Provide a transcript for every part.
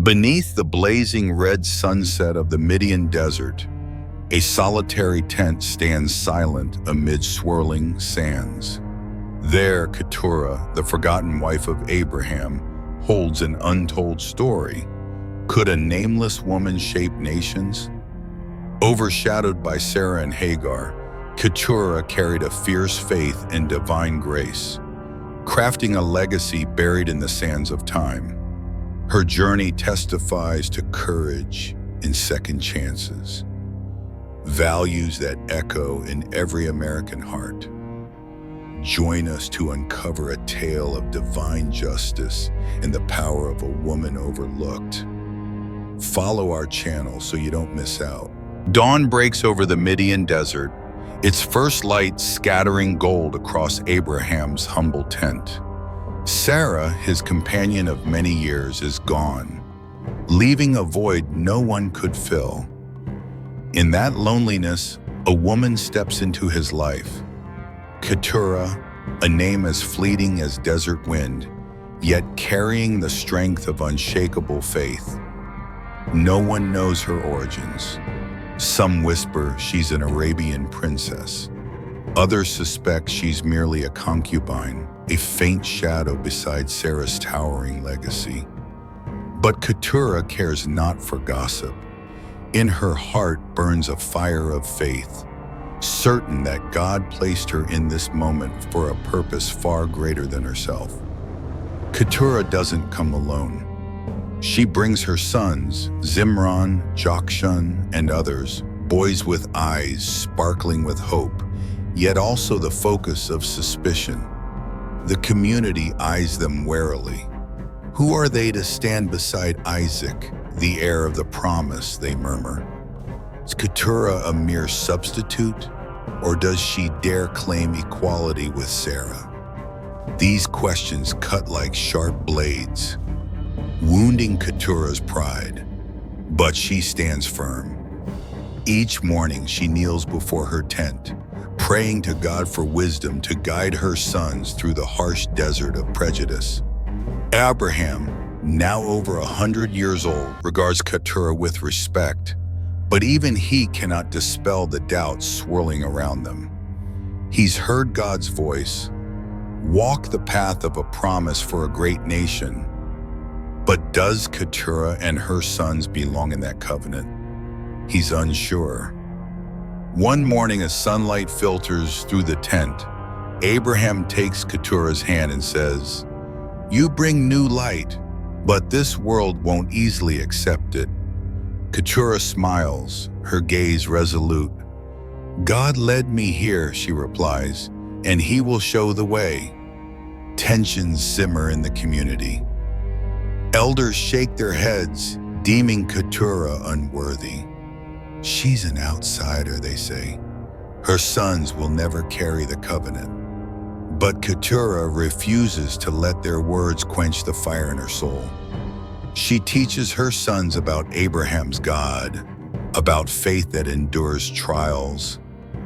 Beneath the blazing red sunset of the Midian desert, a solitary tent stands silent amid swirling sands. There, Keturah, the forgotten wife of Abraham, holds an untold story. Could a nameless woman shape nations? Overshadowed by Sarah and Hagar, Keturah carried a fierce faith in divine grace, crafting a legacy buried in the sands of time. Her journey testifies to courage and second chances, values that echo in every American heart. Join us to uncover a tale of divine justice and the power of a woman overlooked. Follow our channel so you don't miss out. Dawn breaks over the Midian desert, its first light scattering gold across Abraham's humble tent. Sarah, his companion of many years, is gone, leaving a void no one could fill. In that loneliness, a woman steps into his life. Keturah, a name as fleeting as desert wind, yet carrying the strength of unshakable faith. No one knows her origins. Some whisper she's an Arabian princess. Others suspect she's merely a concubine, a faint shadow beside Sarah's towering legacy. But Keturah cares not for gossip. In her heart burns a fire of faith, certain that God placed her in this moment for a purpose far greater than herself. Keturah doesn't come alone. She brings her sons, Zimran, Jokshan, and others, boys with eyes sparkling with hope, yet also the focus of suspicion. The community eyes them warily. Who are they to stand beside Isaac, the heir of the promise, they murmur? Is Keturah a mere substitute, or does she dare claim equality with Sarah? These questions cut like sharp blades, wounding Keturah's pride, but she stands firm. Each morning she kneels before her tent, praying to God for wisdom to guide her sons through the harsh desert of prejudice. Abraham, now over 100 years old, regards Keturah with respect, but even he cannot dispel the doubts swirling around them. He's heard God's voice, walk the path of a promise for a great nation. But does Keturah and her sons belong in that covenant? He's unsure. One morning as sunlight filters through the tent, Abraham takes Keturah's hand and says, "You bring new light, but this world won't easily accept it." Keturah smiles, her gaze resolute. "God led me here," she replies, "and he will show the way." Tensions simmer in the community. Elders shake their heads, deeming Keturah unworthy. She's an outsider, they say. Her sons will never carry the covenant. But Keturah refuses to let their words quench the fire in her soul. She teaches her sons about Abraham's God, about faith that endures trials,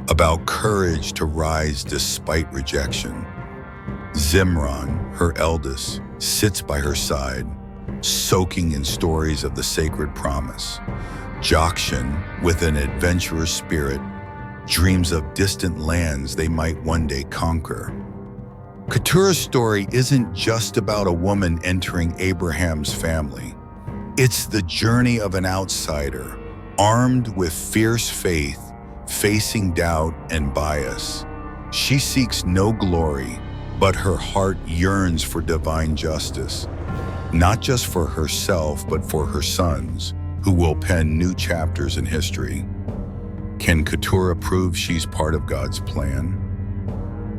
about courage to rise despite rejection. Zimran, her eldest, sits by her side, soaking in stories of the sacred promise. Jokshan, with an adventurous spirit, dreams of distant lands they might one day conquer. Keturah's story isn't just about a woman entering Abraham's family. It's the journey of an outsider, armed with fierce faith, facing doubt and bias. She seeks no glory, but her heart yearns for divine justice, not just for herself, but for her sons, who will pen new chapters in history. Can Keturah prove she's part of God's plan?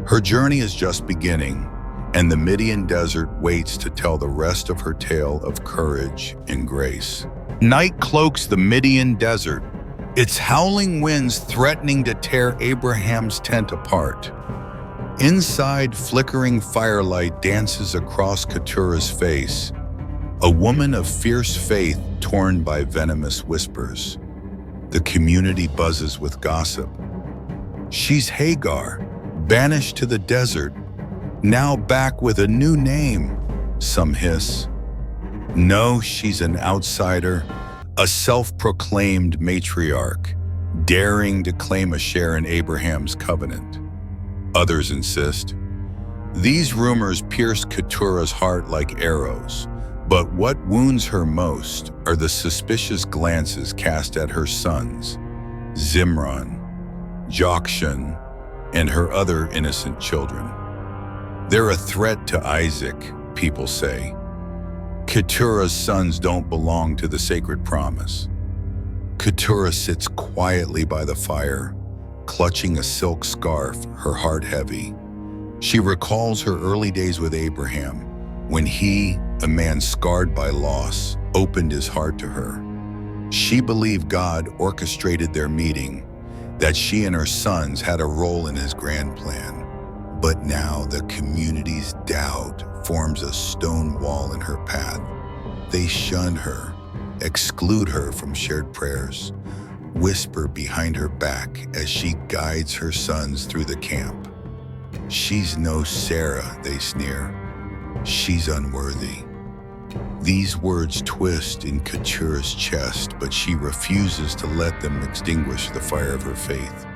Her journey is just beginning, and the Midian desert waits to tell the rest of her tale of courage and grace. Night cloaks the Midian desert, its howling winds threatening to tear Abraham's tent apart. Inside, flickering firelight dances across Keturah's face, a woman of fierce faith torn by venomous whispers. The community buzzes with gossip. She's Hagar, banished to the desert, now back with a new name, some hiss. No, she's an outsider, a self-proclaimed matriarch, daring to claim a share in Abraham's covenant. Others insist. These rumors pierce Keturah's heart like arrows, but what wounds her most are the suspicious glances cast at her sons, Zimran, Jokshan, and her other innocent children. They're a threat to Isaac, people say. Keturah's sons don't belong to the sacred promise. Keturah sits quietly by the fire, clutching a silk scarf, her heart heavy. She recalls her early days with Abraham, when he, a man scarred by loss, opened his heart to her. She believed God orchestrated their meeting, that she and her sons had a role in his grand plan. But now the community's doubt forms a stone wall in her path. They shun her, exclude her from shared prayers, whisper behind her back as she guides her sons through the camp. She's no Sarah, they sneer. She's unworthy. These words twist in Keturah's chest, but she refuses to let them extinguish the fire of her faith.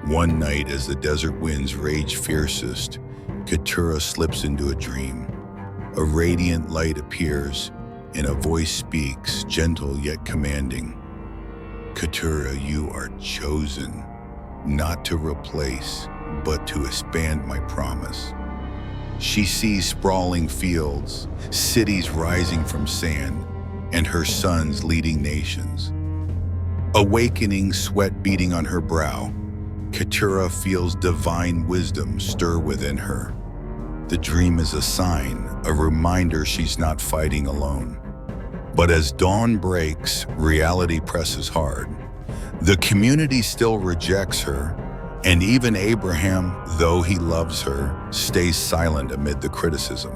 One night, as the desert winds rage fiercest, Keturah slips into a dream. A radiant light appears, and a voice speaks, gentle yet commanding. Keturah, you are chosen, not to replace, but to expand my promise. She sees sprawling fields, cities rising from sand, and her sons leading nations. Awakening, sweat beating on her brow, Keturah feels divine wisdom stir within her. The dream is a sign, a reminder she's not fighting alone. But as dawn breaks, reality presses hard. The community still rejects her, and even Abraham, though he loves her, stays silent amid the criticism.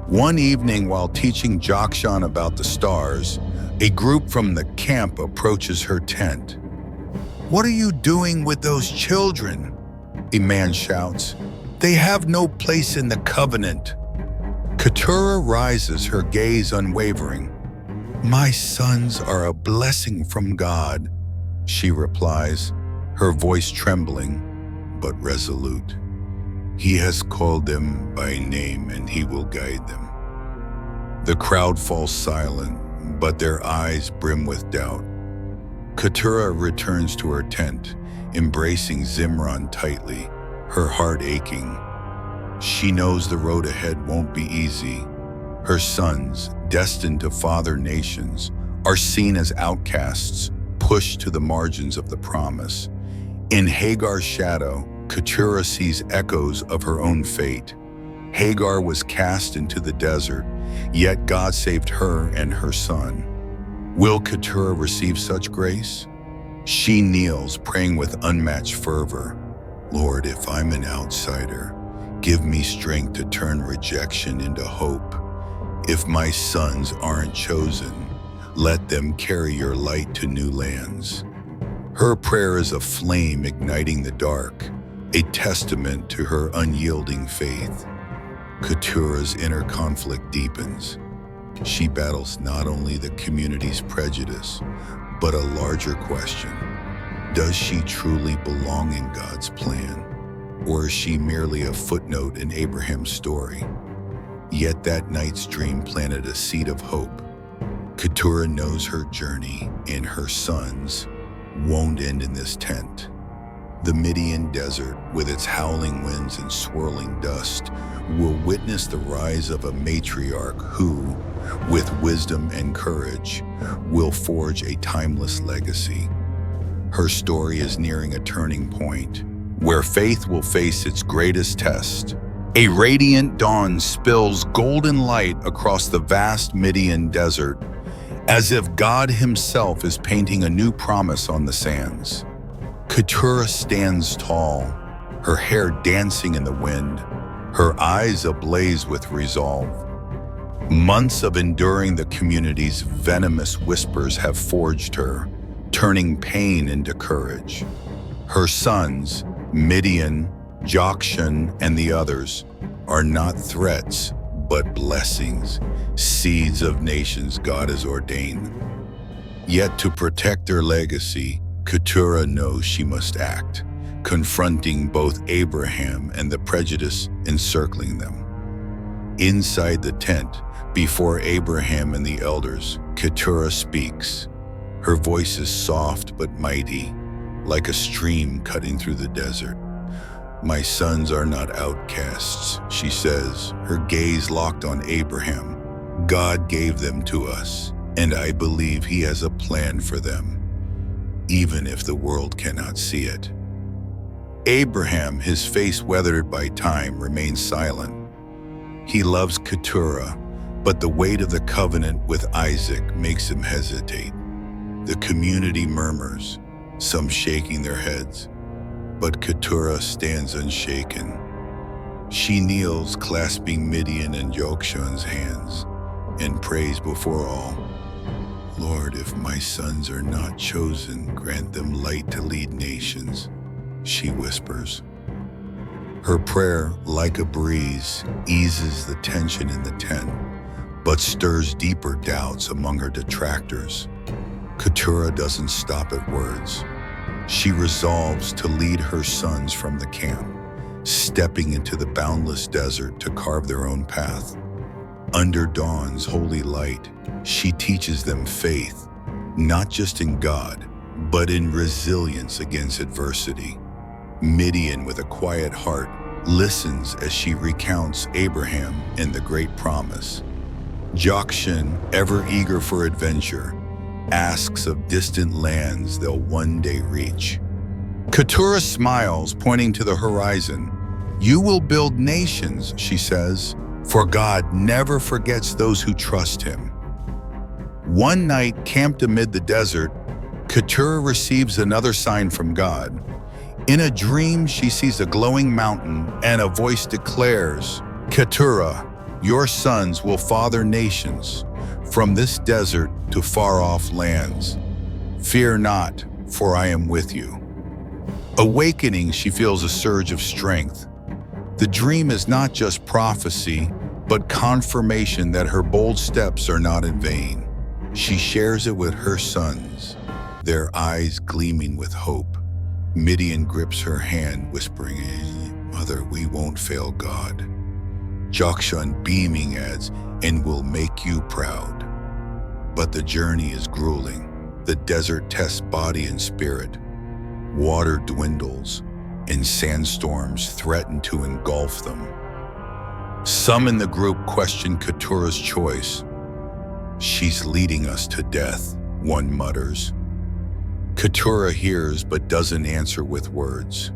One evening, while teaching Jokshan about the stars, a group from the camp approaches her tent. "What are you doing with those children?" a man shouts. "They have no place in the covenant." Keturah rises, her gaze unwavering. "My sons are a blessing from God," she replies, her voice trembling, but resolute. "He has called them by name and he will guide them." The crowd falls silent, but their eyes brim with doubt. Keturah returns to her tent, embracing Zimran tightly, her heart aching. She knows the road ahead won't be easy. Her sons, destined to father nations, are seen as outcasts, pushed to the margins of the promise. In Hagar's shadow, Keturah sees echoes of her own fate. Hagar was cast into the desert, yet God saved her and her son. Will Keturah receive such grace? She kneels, praying with unmatched fervor. "Lord, if I'm an outsider, give me strength to turn rejection into hope. If my sons aren't chosen, let them carry your light to new lands." Her prayer is a flame igniting the dark, a testament to her unyielding faith. Keturah's inner conflict deepens. She battles not only the community's prejudice, but a larger question. Does she truly belong in God's plan? Or is she merely a footnote in Abraham's story? Yet that night's dream planted a seed of hope. Keturah knows her journey and her sons won't end in this tent. The Midian desert, with its howling winds and swirling dust, will witness the rise of a matriarch who, with wisdom and courage, will forge a timeless legacy. Her story is nearing a turning point, where faith will face its greatest test. A radiant dawn spills golden light across the vast Midian desert, as if God himself is painting a new promise on the sands. Keturah stands tall, her hair dancing in the wind, her eyes ablaze with resolve. Months of enduring the community's venomous whispers have forged her, turning pain into courage. Her sons, Midian, Jokshan, and the others, are not threats, but blessings, seeds of nations God has ordained. Yet to protect their legacy, Keturah knows she must act, confronting both Abraham and the prejudice encircling them. Inside the tent, before Abraham and the elders, Keturah speaks. Her voice is soft but mighty, like a stream cutting through the desert. "My sons are not outcasts," she says, her gaze locked on Abraham. "God gave them to us, and I believe He has a plan for them, even if the world cannot see it." Abraham, his face weathered by time, remains silent. He loves Keturah, but the weight of the covenant with Isaac makes him hesitate. The community murmurs, some shaking their heads, but Keturah stands unshaken. She kneels, clasping Midian and Jokshon's hands, and prays before all. "Lord, if my sons are not chosen, grant them light to lead nations," she whispers. Her prayer, like a breeze, eases the tension in the tent, but stirs deeper doubts among her detractors. Keturah doesn't stop at words. She resolves to lead her sons from the camp, stepping into the boundless desert to carve their own path. Under dawn's holy light, she teaches them faith, not just in God, but in resilience against adversity. Midian, with a quiet heart, listens as she recounts Abraham and the great promise. Jokshon, ever eager for adventure, asks of distant lands they'll one day reach. Keturah smiles, pointing to the horizon. "You will build nations," she says, "for God never forgets those who trust Him." One night, camped amid the desert, Keturah receives another sign from God. In a dream, she sees a glowing mountain, and a voice declares, "Keturah, your sons will father nations, from this desert to far-off lands. Fear not, for I am with you." Awakening, she feels a surge of strength. The dream is not just prophecy, but confirmation that her bold steps are not in vain. She shares it with her sons, their eyes gleaming with hope. Midian grips her hand, whispering, "Mother, we won't fail God." Jokshon, beaming, adds, "And will make you proud." But the journey is grueling. The desert tests body and spirit. Water dwindles, and sandstorms threaten to engulf them. Some in the group question Keturah's choice. "She's leading us to death," one mutters. Keturah hears but doesn't answer with words.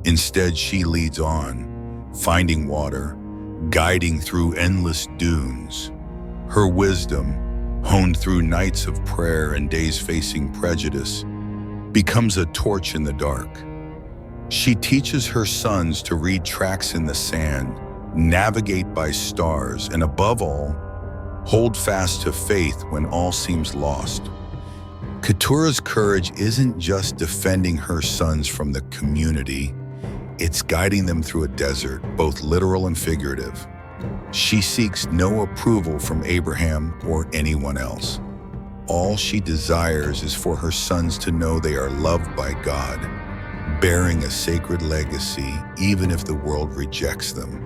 Instead, she leads on, finding water, guiding through endless dunes. Her wisdom, honed through nights of prayer and days facing prejudice, becomes a torch in the dark. She teaches her sons to read tracks in the sand, navigate by stars, and above all, hold fast to faith when all seems lost. Keturah's courage isn't just defending her sons from the community, it's guiding them through a desert, both literal and figurative. She seeks no approval from Abraham or anyone else. All she desires is for her sons to know they are loved by God, bearing a sacred legacy even if the world rejects them.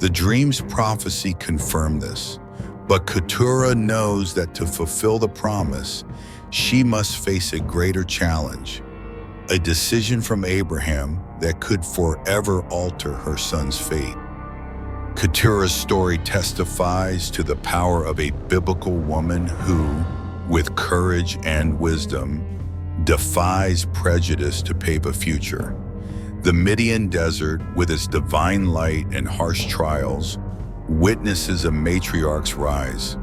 The dream's prophecy confirmed this, but Keturah knows that to fulfill the promise, she must face a greater challenge, a decision from Abraham that could forever alter her son's fate. Keturah's story testifies to the power of a biblical woman who, with courage and wisdom, defies prejudice to pave a future. The Midian desert, with its divine light and harsh trials, witnesses a matriarch's rise.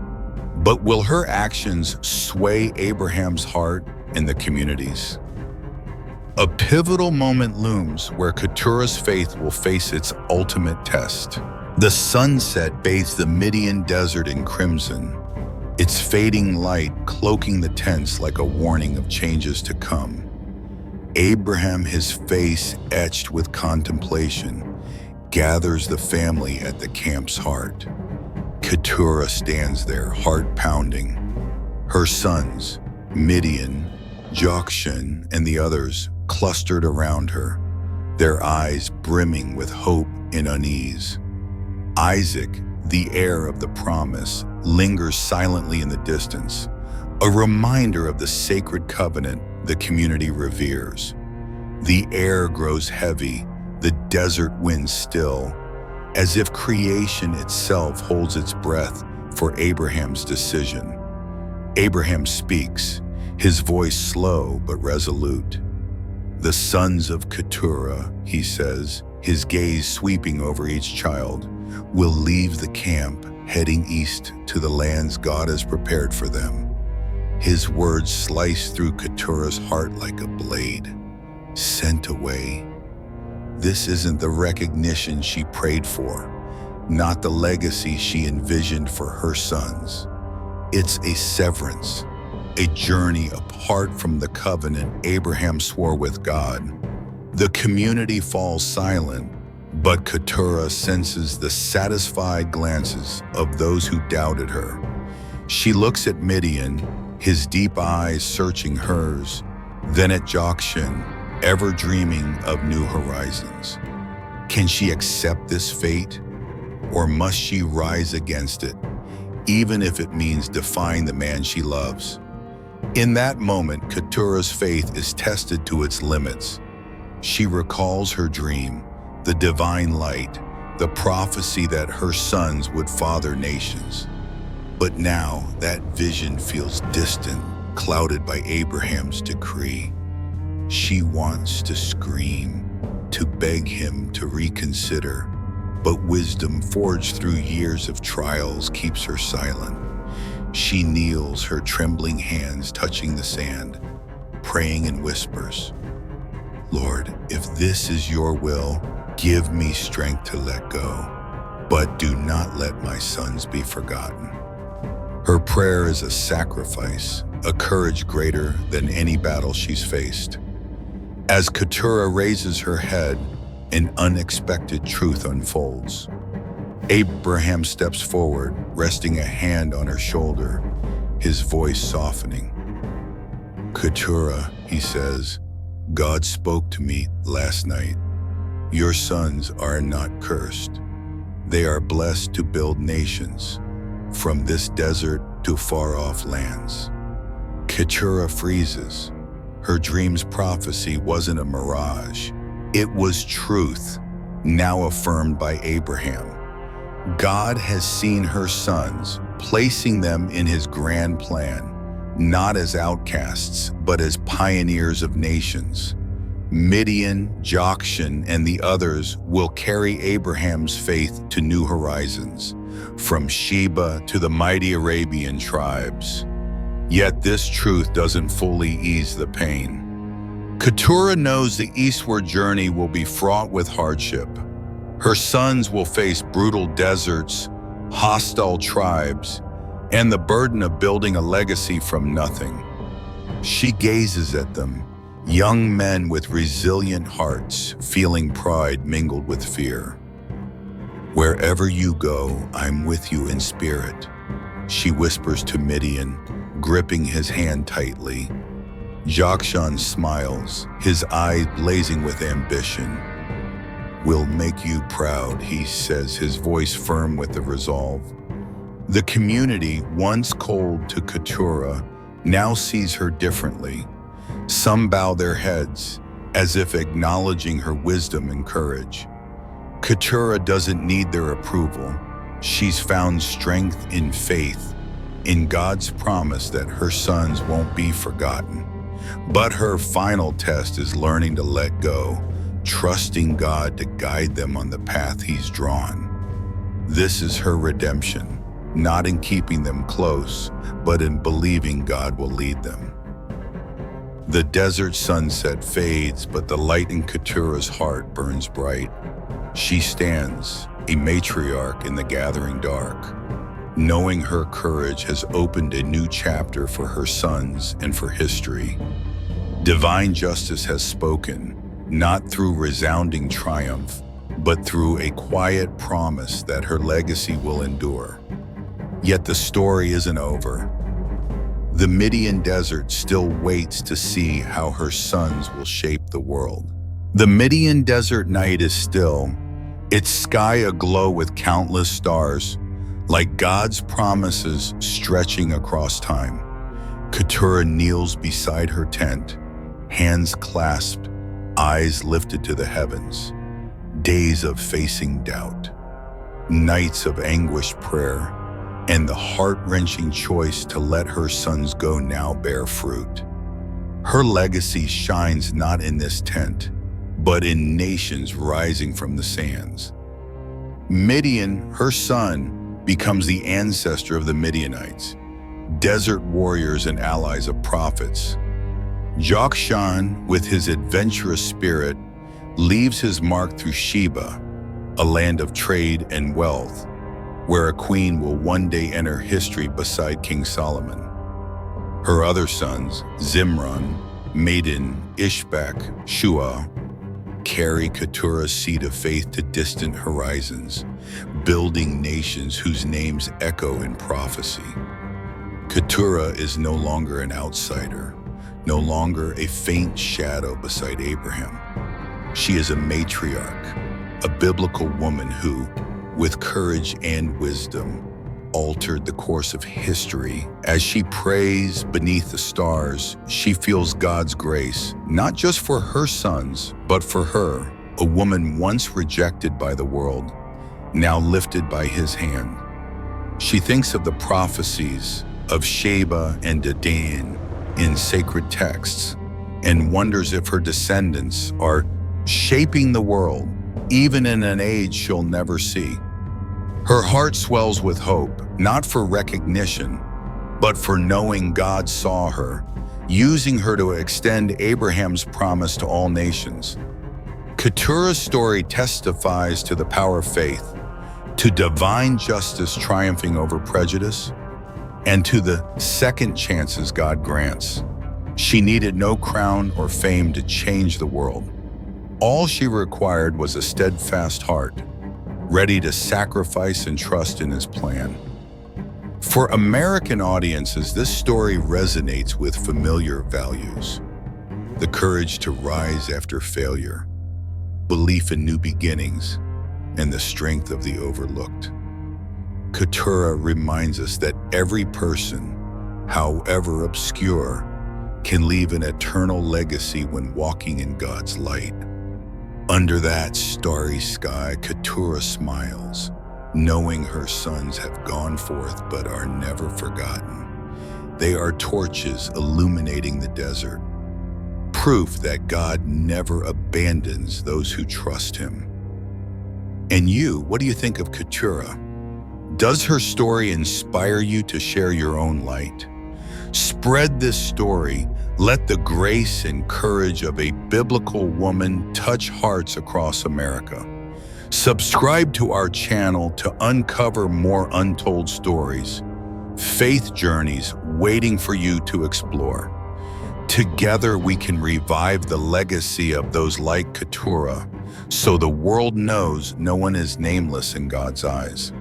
But will her actions sway Abraham's heart and the community's? A pivotal moment looms where Keturah's faith will face its ultimate test. The sunset bathes the Midian desert in crimson, its fading light cloaking the tents like a warning of changes to come. Abraham, his face etched with contemplation, gathers the family at the camp's heart. Keturah stands there, heart pounding. Her sons, Midian, Jokshan, and the others clustered around her, their eyes brimming with hope and unease. Isaac, the heir of the promise, lingers silently in the distance, a reminder of the sacred covenant the community reveres. The air grows heavy, the desert winds still, as if creation itself holds its breath for Abraham's decision. Abraham speaks, his voice slow but resolute. "The sons of Keturah," he says, his gaze sweeping over each child, "will leave the camp, heading east to the lands God has prepared for them." His words slice through Keturah's heart like a blade. Sent away. This isn't the recognition she prayed for, not the legacy she envisioned for her sons. It's a severance, a journey apart from the covenant Abraham swore with God. The community falls silent, but Keturah senses the satisfied glances of those who doubted her. She looks at Midian, his deep eyes searching hers, then at Jokshan, ever dreaming of new horizons. Can she accept this fate, or must she rise against it, even if it means defying the man she loves? In that moment, Keturah's faith is tested to its limits. She recalls her dream, the divine light, the prophecy that her sons would father nations. But now that vision feels distant, clouded by Abraham's decree. She wants to scream, to beg him to reconsider, but wisdom forged through years of trials keeps her silent. She kneels, her trembling hands touching the sand, praying in whispers. "Lord, if this is your will, give me strength to let go, but do not let my sons be forgotten." Her prayer is a sacrifice, a courage greater than any battle she's faced. As Keturah raises her head, an unexpected truth unfolds. Abraham steps forward, resting a hand on her shoulder, his voice softening. "Keturah," he says, "God spoke to me last night. Your sons are not cursed. They are blessed to build nations, from this desert to far-off lands." Keturah freezes. Her dream's prophecy wasn't a mirage. It was truth, now affirmed by Abraham. God has seen her sons, placing them in his grand plan, not as outcasts, but as pioneers of nations. Midian, Jokshan, and the others will carry Abraham's faith to new horizons, from Sheba to the mighty Arabian tribes. Yet this truth doesn't fully ease the pain. Keturah knows the eastward journey will be fraught with hardship. Her sons will face brutal deserts, hostile tribes, and the burden of building a legacy from nothing. She gazes at them, young men with resilient hearts, feeling pride mingled with fear. "Wherever you go, I'm with you in spirit," she whispers to Midian, gripping his hand tightly. Jokshan smiles, his eyes blazing with ambition. "We'll make you proud," he says, his voice firm with the resolve. The community, once cold to Keturah, now sees her differently. Some bow their heads, as if acknowledging her wisdom and courage. Keturah doesn't need their approval. She's found strength in faith, in God's promise that her sons won't be forgotten. But her final test is learning to let go, trusting God to guide them on the path He's drawn. This is her redemption, not in keeping them close, but in believing God will lead them. The desert sunset fades, but the light in Keturah's heart burns bright. She stands, a matriarch in the gathering dark, knowing her courage has opened a new chapter for her sons and for history. Divine justice has spoken, not through resounding triumph, but through a quiet promise that her legacy will endure. Yet the story isn't over. The Midian desert still waits to see how her sons will shape the world. The Midian desert night is still, its sky aglow with countless stars, like God's promises stretching across time. Keturah kneels beside her tent, hands clasped, eyes lifted to the heavens. Days of facing doubt, nights of anguished prayer, and the heart-wrenching choice to let her sons go now bear fruit. Her legacy shines not in this tent, but in nations rising from the sands. Midian, her son, becomes the ancestor of the Midianites, desert warriors and allies of prophets. Jokshan, with his adventurous spirit, leaves his mark through Sheba, a land of trade and wealth, where a queen will one day enter history beside King Solomon. Her other sons, Zimran, Madin, Ishbak, Shua, carry Keturah's seed of faith to distant horizons, building nations whose names echo in prophecy. Keturah is no longer an outsider, no longer a faint shadow beside Abraham. She is a matriarch, a biblical woman who, with courage and wisdom, altered the course of history. As she prays beneath the stars, she feels God's grace, not just for her sons, but for her, a woman once rejected by the world, now lifted by his hand. She thinks of the prophecies of Sheba and Dedan in sacred texts and wonders if her descendants are shaping the world, even in an age she'll never see. Her heart swells with hope, not for recognition, but for knowing God saw her, using her to extend Abraham's promise to all nations. Keturah's story testifies to the power of faith, to divine justice triumphing over prejudice, and to the second chances God grants. She needed no crown or fame to change the world. All she required was a steadfast heart, ready to sacrifice and trust in his plan. For American audiences, this story resonates with familiar values: the courage to rise after failure, belief in new beginnings, and the strength of the overlooked. Keturah reminds us that every person, however obscure, can leave an eternal legacy when walking in God's light. Under that starry sky, Keturah smiles, knowing her sons have gone forth but are never forgotten. They are torches illuminating the desert, proof that God never abandons those who trust him. And you, what do you think of Keturah? Does her story inspire you to share your own light? Spread this story. Let the grace and courage of a biblical woman touch hearts across America. Subscribe to our channel to uncover more untold stories, faith journeys waiting for you to explore. Together we can revive the legacy of those like Keturah, so the world knows no one is nameless in God's eyes.